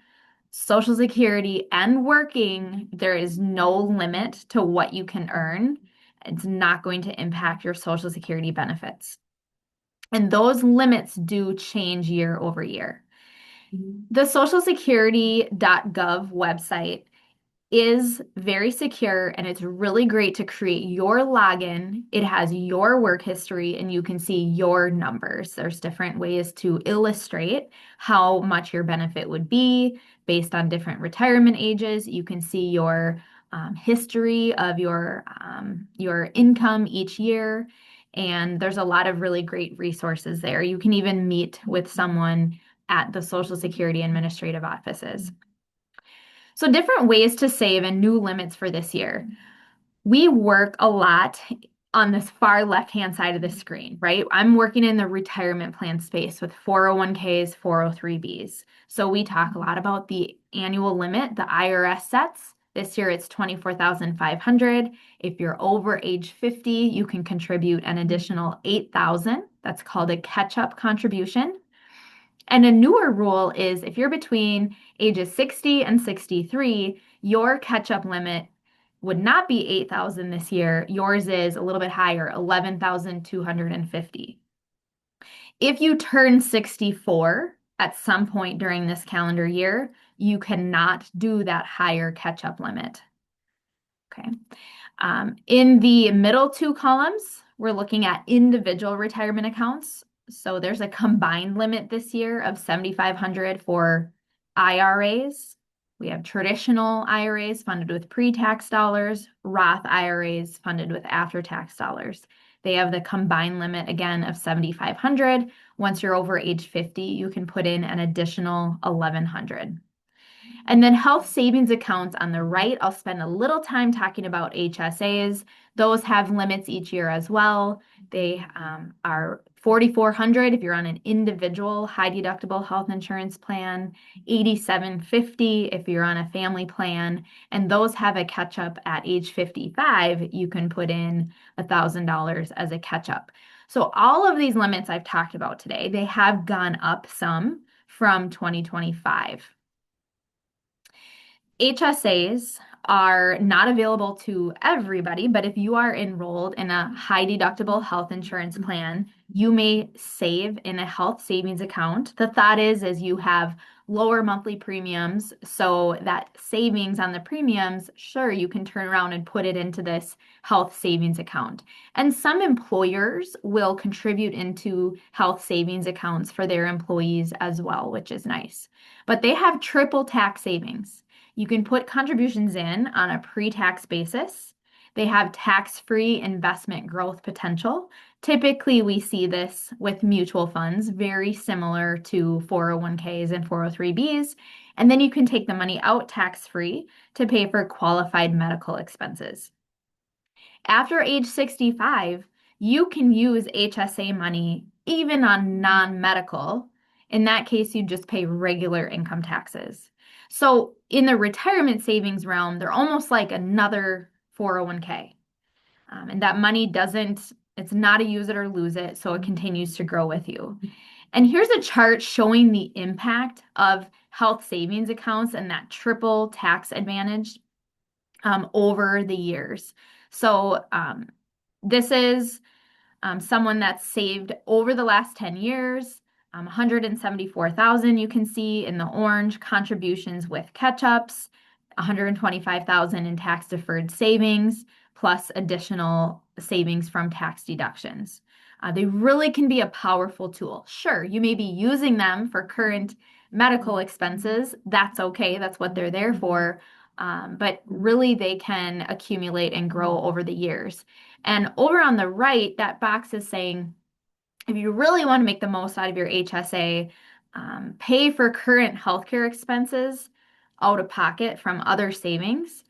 Social Security and working, there is no limit to what you can earn. It's not going to impact your Social Security benefits. And those limits do change year over year. The socialsecurity.gov website is very secure and it's really great to create your login. It has your work history and you can see your numbers. There's different ways to illustrate how much your benefit would be based on different retirement ages. You can see your history of your income each year. And there's a lot of really great resources there. You can even meet with someone at the Social Security administrative offices. So different ways to save and new limits for this year. We work a lot on this far left-hand side of the screen, right? I'm working in the retirement plan space with 401ks, 403bs. So we talk a lot about the annual limit the IRS sets. This year it's 24,500. If you're over age 50, you can contribute an additional 8,000. That's called a catch-up contribution. And a newer rule is if you're between ages 60 and 63, your catch-up limit would not be 8,000 this year. Yours is a little bit higher, 11,250. If you turn 64 at some point during this calendar year, you cannot do that higher catch-up limit. Okay. In the middle two columns, we're looking at individual retirement accounts. So there's a combined limit this year of 7,500 for IRAs. We have traditional IRAs funded with pre-tax dollars, Roth IRAs funded with after-tax dollars. They have the combined limit again of 7,500. Once you're over age 50, you can put in an additional 1,100. And then health savings accounts on the right, I'll spend a little time talking about HSAs. Those have limits each year as well. They are 4,400 if you're on an individual high deductible health insurance plan, 8,750 if you're on a family plan, and those have a catch up at age 55. You can put in $1,000 as a catch up. So all of these limits I've talked about today, they have gone up some from 2025. HSAs are not available to everybody, but if you are enrolled in a high deductible health insurance plan, you may save in a health savings account. The thought is you have lower monthly premiums, so that savings on the premiums, sure, you can turn around and put it into this health savings account. And some employers will contribute into health savings accounts for their employees as well, which is nice. But they have triple tax savings. You can put contributions in on a pre-tax basis. They have tax-free investment growth potential. Typically, we see this with mutual funds, very similar to 401ks and 403bs. And then you can take the money out tax-free to pay for qualified medical expenses. After age 65, you can use HSA money even on non-medical. In that case, you just pay regular income taxes. So in the retirement savings realm, they're almost like another 401k. And that money it's not a use it or lose it, so it continues to grow with you. And here's a chart showing the impact of health savings accounts and that triple tax advantage over the years. So this is Someone that's saved over the last 10 years, 174,000 you can see in the orange contributions with catch-ups, 125,000 in tax deferred savings, plus additional savings from tax deductions. They really can be a powerful tool. Sure, you may be using them for current medical expenses. That's okay. That's what they're there for. But really, they can accumulate and grow over the years. And over on the right, that box is saying, if you really want to make the most out of your HSA, pay for current healthcare expenses out of pocket from other savings.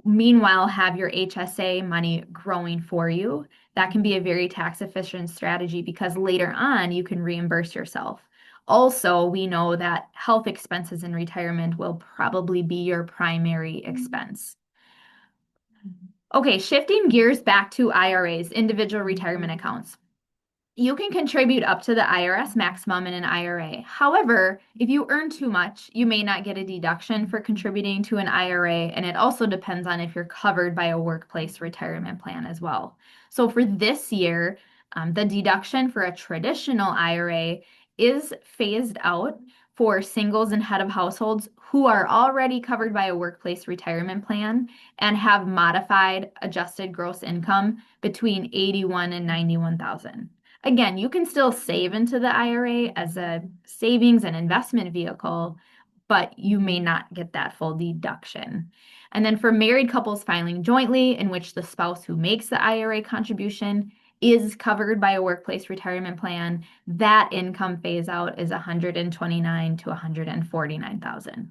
Meanwhile, have your HSA money growing for you. That can be a very tax efficient strategy because later on you can reimburse yourself. Also, we know that health expenses in retirement will probably be your primary expense. Okay, shifting gears back to IRAs, individual retirement accounts. You can contribute up to the IRS maximum in an IRA. However, if you earn too much, you may not get a deduction for contributing to an IRA, and it also depends on if you're covered by a workplace retirement plan as well. So for this year, the deduction for a traditional IRA is phased out for singles and head of households who are already covered by a workplace retirement plan and have modified adjusted gross income between 81 and 91,000. Again, you can still save into the IRA as a savings and investment vehicle, but you may not get that full deduction. And then for married couples filing jointly, in which the spouse who makes the IRA contribution is covered by a workplace retirement plan, that income phase out is 129 to 149,000.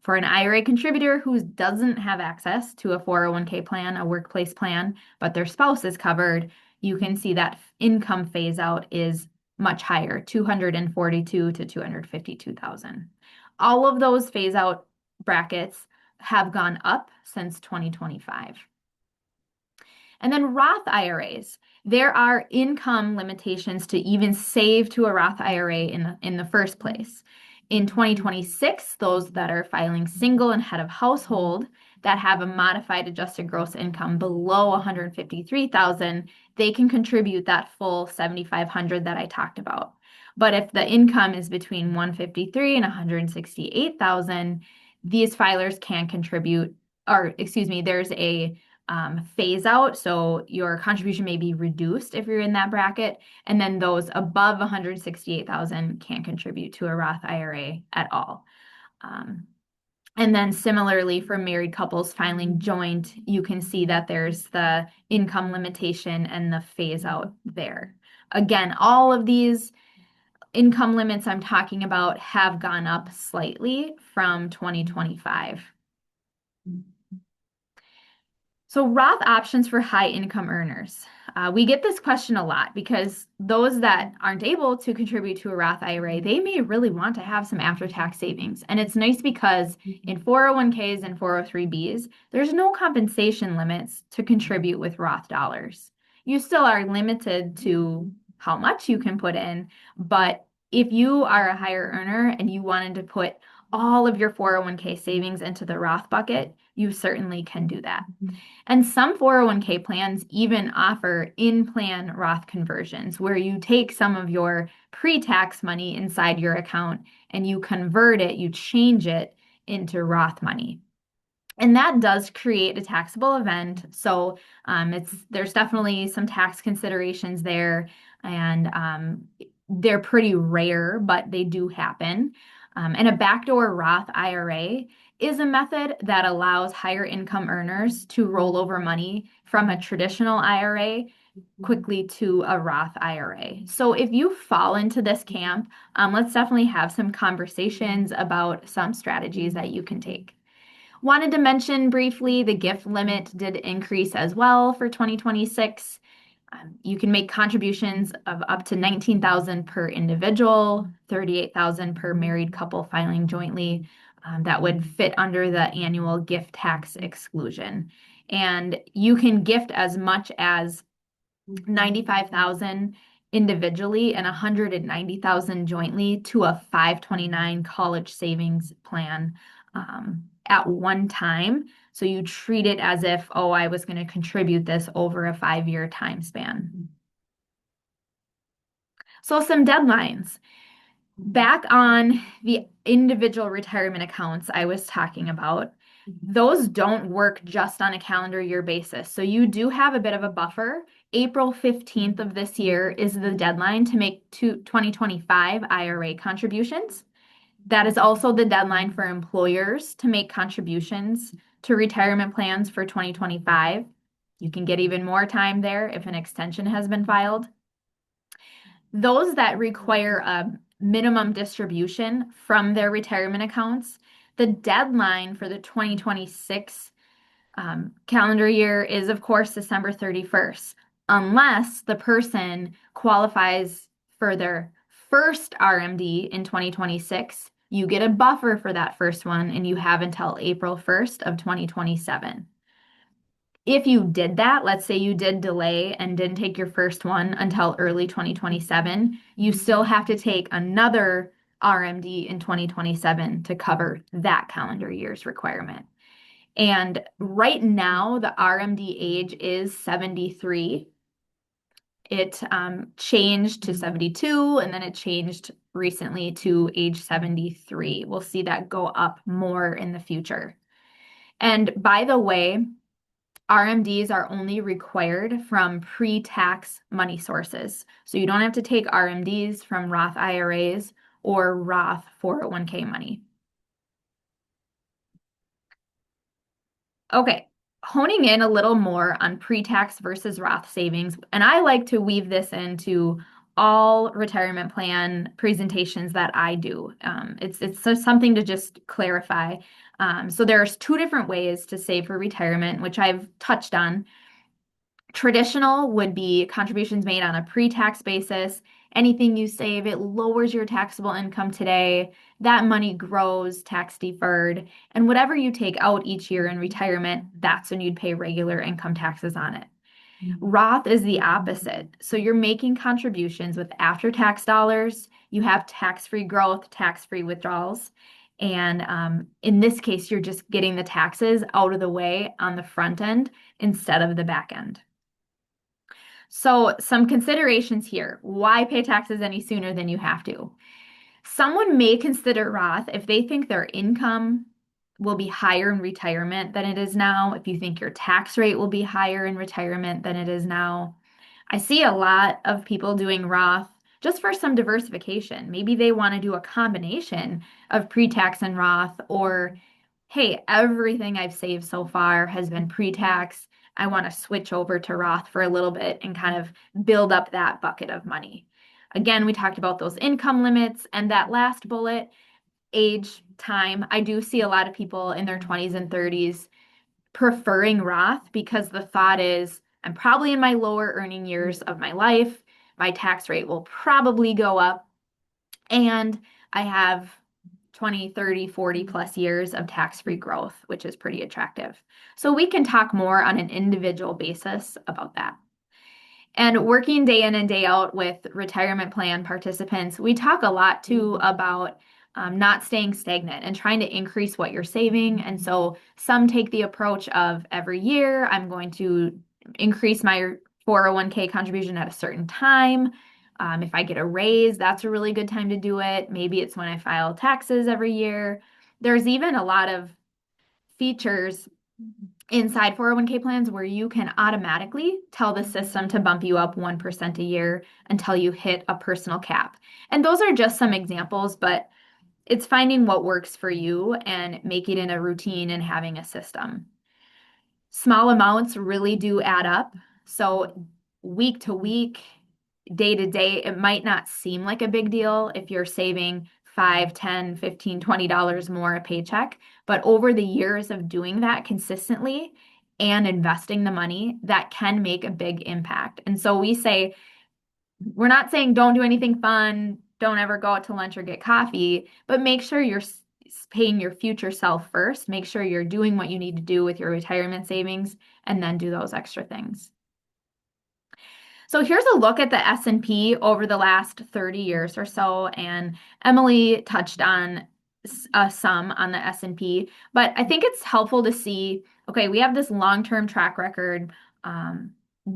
For an IRA contributor who doesn't have access to a 401k plan, a workplace plan, but their spouse is covered, you can see that income phase out is much higher, 242 to 252,000. All of those phase out brackets have gone up since 2025. And then Roth IRAs. There are income limitations to even save to a Roth IRA in the first place. In 2026, those that are filing single and head of household that have a modified adjusted gross income below 153,000, they can contribute that full 7,500 that I talked about. But if the income is between 153 and 168,000, these filers can contribute, or excuse me, there's a phase out. So your contribution may be reduced if you're in that bracket. And then those above 168,000 can't contribute to a Roth IRA at all. And then similarly for married couples filing joint, you can see that there's the income limitation and the phase out there. Again, all of these income limits I'm talking about have gone up slightly from 2025. So Roth options for high income earners. We get this question a lot because those that aren't able to contribute to a Roth IRA, they may really want to have some after-tax savings. And it's nice because in 401ks and 403bs, there's no compensation limits to contribute with Roth dollars. You still are limited to how much you can put in, but if you are a higher earner and you wanted to put all of your 401k savings into the Roth bucket, you certainly can do that. And some 401k plans even offer in-plan Roth conversions where you take some of your pre-tax money inside your account and you convert it, you change it into Roth money. And that does create a taxable event. So there's definitely some tax considerations there, and they're pretty rare, but they do happen. And a backdoor Roth IRA is a method that allows higher income earners to roll over money from a traditional IRA quickly to a Roth IRA. So if you fall into this camp, let's definitely have some conversations about some strategies that you can take. Wanted to mention briefly the gift limit did increase as well for 2026. You can make contributions of up to 19,000 per individual, 38,000 per married couple filing jointly. That would fit under the annual gift tax exclusion. And you can gift as much as 95,000 individually and 190,000 jointly to a 529 college savings plan at one time. So you treat it as if, oh, I was going to contribute this over a 5-year time span. So some deadlines. Back on the individual retirement accounts I was talking about, those don't work just on a calendar year basis. So you do have a bit of a buffer. April 15th of this year is the deadline to make 2025 IRA contributions. That is also the deadline for employers to make contributions to retirement plans for 2025. You can get even more time there if an extension has been filed. Those that require a minimum distribution from their retirement accounts, the deadline for the 2026 calendar year is, of course, December 31st, unless the person qualifies for their first RMD in 2026. You get a buffer for that first one, and you have until April 1st of 2027. If you did that, let's say you did delay and didn't take your first one until early 2027, you still have to take another RMD in 2027 to cover that calendar year's requirement. And right now, the RMD age is 73. It changed to 72, and then it changed recently to age 73. We'll see that go up more in the future. And by the way, RMDs are only required from pre-tax money sources. So you don't have to take RMDs from Roth IRAs or Roth 401k money. Okay, honing in a little more on pre-tax versus Roth savings, and I like to weave this into all retirement plan presentations that I do. It's something to just clarify. So there's two different ways to save for retirement, which I've touched on. Traditional would be contributions made on a pre-tax basis. Anything you save, it lowers your taxable income today. That money grows tax deferred. And whatever you take out each year in retirement, that's when you'd pay regular income taxes on it. Roth is the opposite. So you're making contributions with after-tax dollars. You have tax-free growth, tax-free withdrawals. And in this case, you're just getting the taxes out of the way on the front end instead of the back end. So some considerations here. Why pay taxes any sooner than you have to? Someone may consider Roth if they think their income will be higher in retirement than it is now, if you think your tax rate will be higher in retirement than it is now. I see a lot of people doing Roth just for some diversification. Maybe they want to do a combination of pre-tax and Roth, or hey, everything I've saved so far has been pre-tax. I want to switch over to Roth for a little bit and kind of build up that bucket of money. Again, we talked about those income limits and that last bullet, age, time. I do see a lot of people in their 20s and 30s preferring Roth because the thought is, I'm probably in my lower earning years of my life. My tax rate will probably go up, and I have 20, 30, 40 plus years of tax-free growth, which is pretty attractive. So we can talk more on an individual basis about that. And working day in and day out with retirement plan participants, we talk a lot too about not staying stagnant and trying to increase what you're saving. And so some take the approach of every year, I'm going to increase my 401k contribution at a certain time. If I get a raise, that's a really good time to do it. Maybe it's when I file taxes every year. There's even a lot of features inside 401k plans where you can automatically tell the system to bump you up 1% a year until you hit a personal cap. And those are just some examples, but it's finding what works for you and making it a routine and having a system. Small amounts really do add up. So week to week, day to day, it might not seem like a big deal if you're saving $5, $10, $15, $20 more a paycheck. But over the years of doing that consistently and investing the money, that can make a big impact. And so we say, we're not saying don't do anything fun, don't ever go out to lunch or get coffee, but make sure you're paying your future self first. Make sure you're doing what you need to do with your retirement savings and then do those extra things. So here's a look at the S&P over the last 30 years or so, and Emily touched on some on the S&P, but I think it's helpful to see, okay, we have this long-term track record.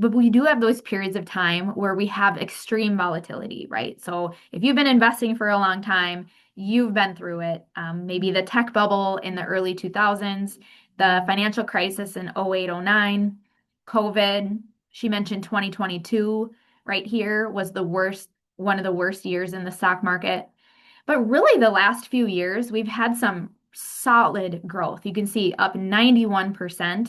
but we do have those periods of time where we have extreme volatility, right? So if you've been investing for a long time, you've been through it. Maybe the tech bubble in the early 2000s, the financial crisis in 08, 09, COVID. She mentioned 2022 right here was the worst, one of the worst years in the stock market. But really, the last few years, we've had some solid growth. You can see up 91%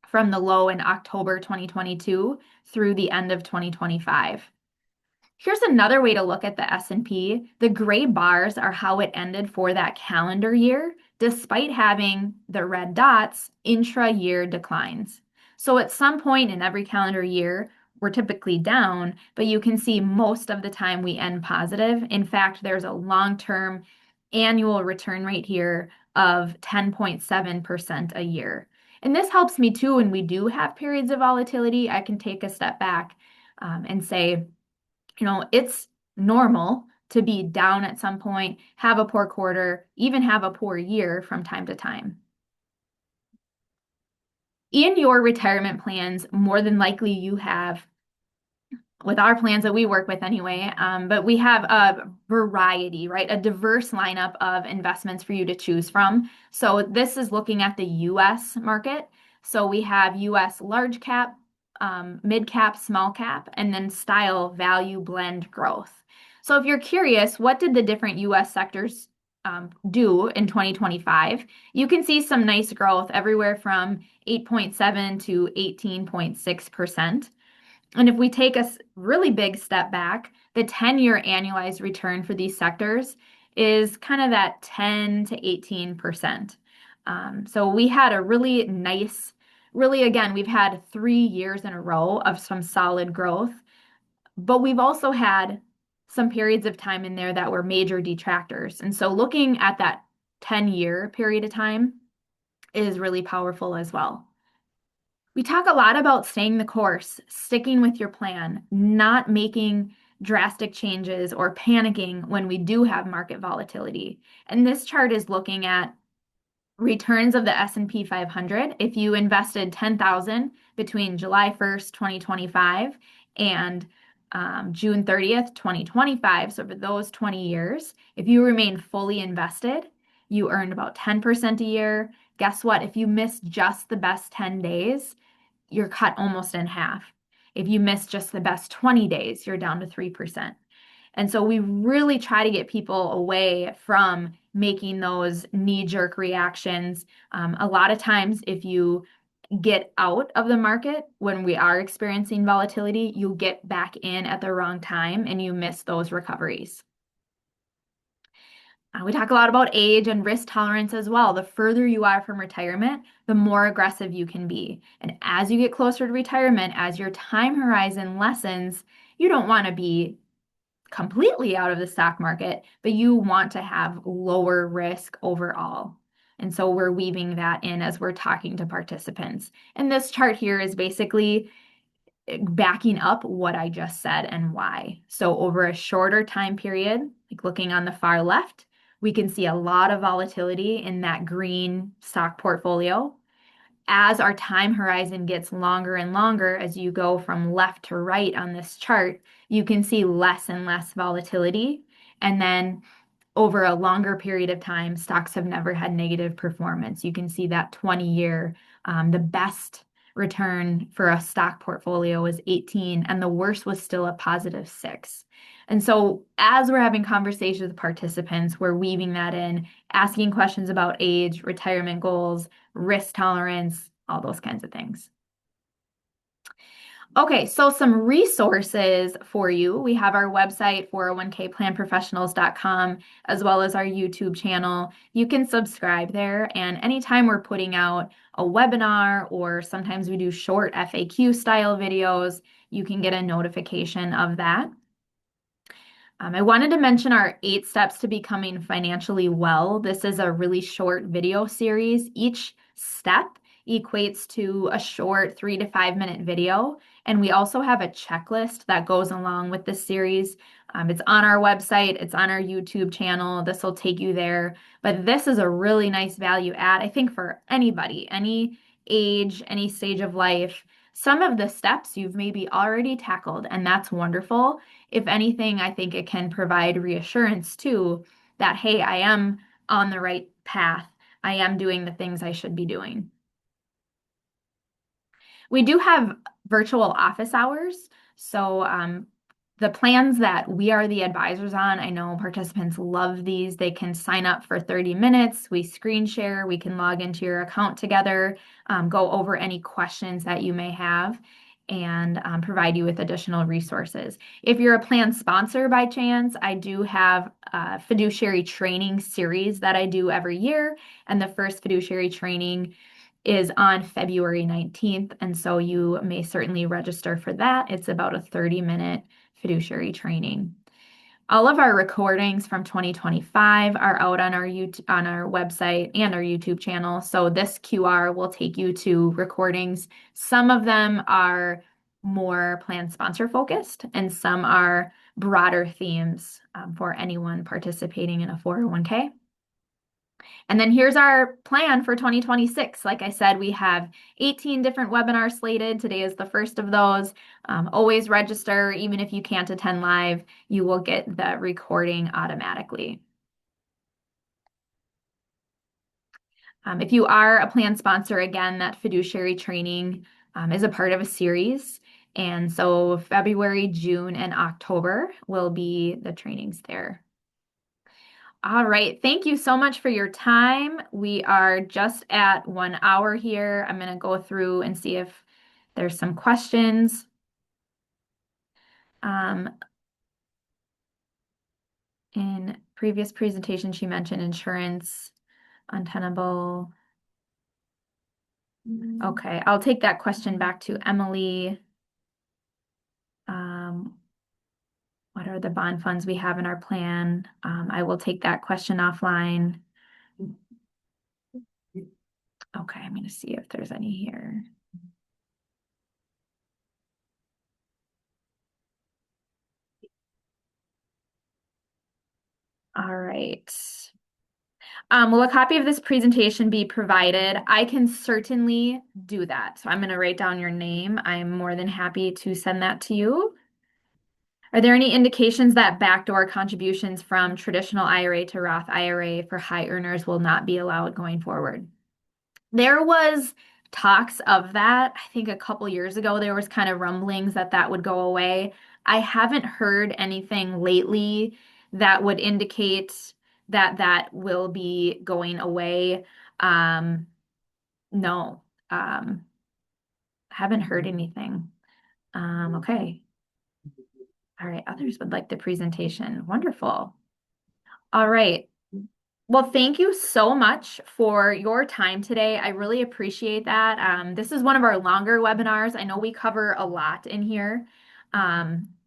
from the low in October 2022 through the end of 2025. Here's another way to look at the S&P. The gray bars are how it ended for that calendar year, despite having the red dots intra-year declines. So at some point in every calendar year, we're typically down, but you can see most of the time we end positive. In fact, there's a long-term annual return rate here of 10.7% a year. And this helps me too when we do have periods of volatility. I can take a step back and say, it's normal to be down at some point, have a poor quarter, even have a poor year from time to time. In your retirement plans, more than likely you have, with our plans that we work with anyway, but we have a variety, right? A diverse lineup of investments for you to choose from. So this is looking at the US market. So we have US large cap, mid cap, small cap, and then style value blend growth. So if you're curious, what did the different US sectors do in 2025? You can see some nice growth everywhere from 8.7 to 18.6%. And if we take a really big step back, the 10-year annualized return for these sectors is kind of that 10 to 18%. So we had a really nice, really, again, we've had 3 years in a row of some solid growth, but we've also had some periods of time in there that were major detractors. And so looking at that 10-year period of time is really powerful as well. We talk a lot about staying the course, sticking with your plan, not making drastic changes or panicking when we do have market volatility. And this chart is looking at returns of the S&P 500. If you invested 10,000 between July 1st, 2025 and June 30th, 2025, so for those 20 years, if you remain fully invested, you earned about 10% a year. Guess what? If you missed just the best 10 days, you're cut almost in half. If you miss just the best 20 days, you're down to 3%. And so we really try to get people away from making those knee-jerk reactions. A lot of times, if you get out of the market when we are experiencing volatility, you get back in at the wrong time and you miss those recoveries. We talk a lot about age and risk tolerance as well. The further you are from retirement, the more aggressive you can be. And as you get closer to retirement, as your time horizon lessens, you don't want to be completely out of the stock market, but you want to have lower risk overall. And so we're weaving that in as we're talking to participants. And this chart here is basically backing up what I just said and why. So over a shorter time period, like looking on the far left, we can see a lot of volatility in that green stock portfolio. As our time horizon gets longer and longer, as you go from left to right on this chart, you can see less and less volatility. And then over a longer period of time, stocks have never had negative performance. You can see that 20-year, the best return for a stock portfolio was 18, and the worst was still a positive 6. And so as we're having conversations with participants, we're weaving that in, asking questions about age, retirement goals, risk tolerance, all those kinds of things. Okay, so some resources for you. We have our website, 401kplanprofessionals.com, as well as our YouTube channel. You can subscribe there, and anytime we're putting out a webinar or sometimes we do short FAQ style videos, you can get a notification of that. I wanted to mention our 8 steps to becoming financially well. This is a really short video series. Each step equates to a short 3 to 5 minute video. And we also have a checklist that goes along with this series. It's on our website, it's on our YouTube channel. This will take you there. But this is a really nice value add, I think, for anybody, any age, any stage of life. some of the steps you've maybe already tackled, and that's wonderful. If anything, I think it can provide reassurance too that, hey, I am on the right path. I am doing the things I should be doing. We do have virtual office hours. So, the plans that we are the advisors on, I know participants love these. They can sign up for 30 minutes. We screen share. We can log into your account together, go over any questions that you may have, and provide you with additional resources. If you're a plan sponsor by chance, I do have a fiduciary training series that I do every year. And the first fiduciary training is on February 19th. And so you may certainly register for that. It's about a 30-minute fiduciary training. All of our recordings from 2025 are out on our on our website and our YouTube channel. So this QR will take you to recordings. Some of them are more plan sponsor focused, and some are broader themes for anyone participating in a 401k. And then here's our plan for 2026. Like I said, we have 18 different webinars slated. Today is the first of those. Always register. Even if you can't attend live, you will get the recording automatically. If you are a plan sponsor, again, that fiduciary training is a part of a series. And so February, June, and October will be the trainings there. All right. Thank you so much for your time. We are just at 1 hour here. I'm going to go through and see if there's some questions. In previous presentation, she mentioned insurance, untenable. Okay, I'll take that question back to Emily. What are the bond funds we have in our plan? I will take that question offline. Okay, I'm going to see if there's any here. All right. Will a copy of this presentation be provided? I can certainly do that. So I'm going to write down your name. I'm more than happy to send that to you. Are there any indications that backdoor contributions from traditional IRA to Roth IRA for high earners will not be allowed going forward? There was talks of that. I think a couple years ago, there was kind of rumblings that that would go away. I haven't heard anything lately that would indicate that that will be going away. No, haven't heard anything. Okay. All right. Others would like the presentation. Wonderful. All right. Well, thank you so much for your time today. I really appreciate that. This is one of our longer webinars. I know we cover a lot in here.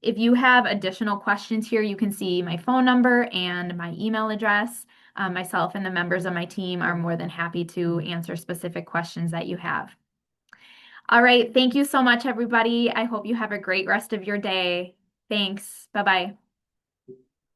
If you have additional questions here, you can see my phone number and my email address. Myself and the members of my team are more than happy to answer specific questions that you have. All right. Thank you so much, everybody. I hope you have a great rest of your day. Thanks. Bye-bye.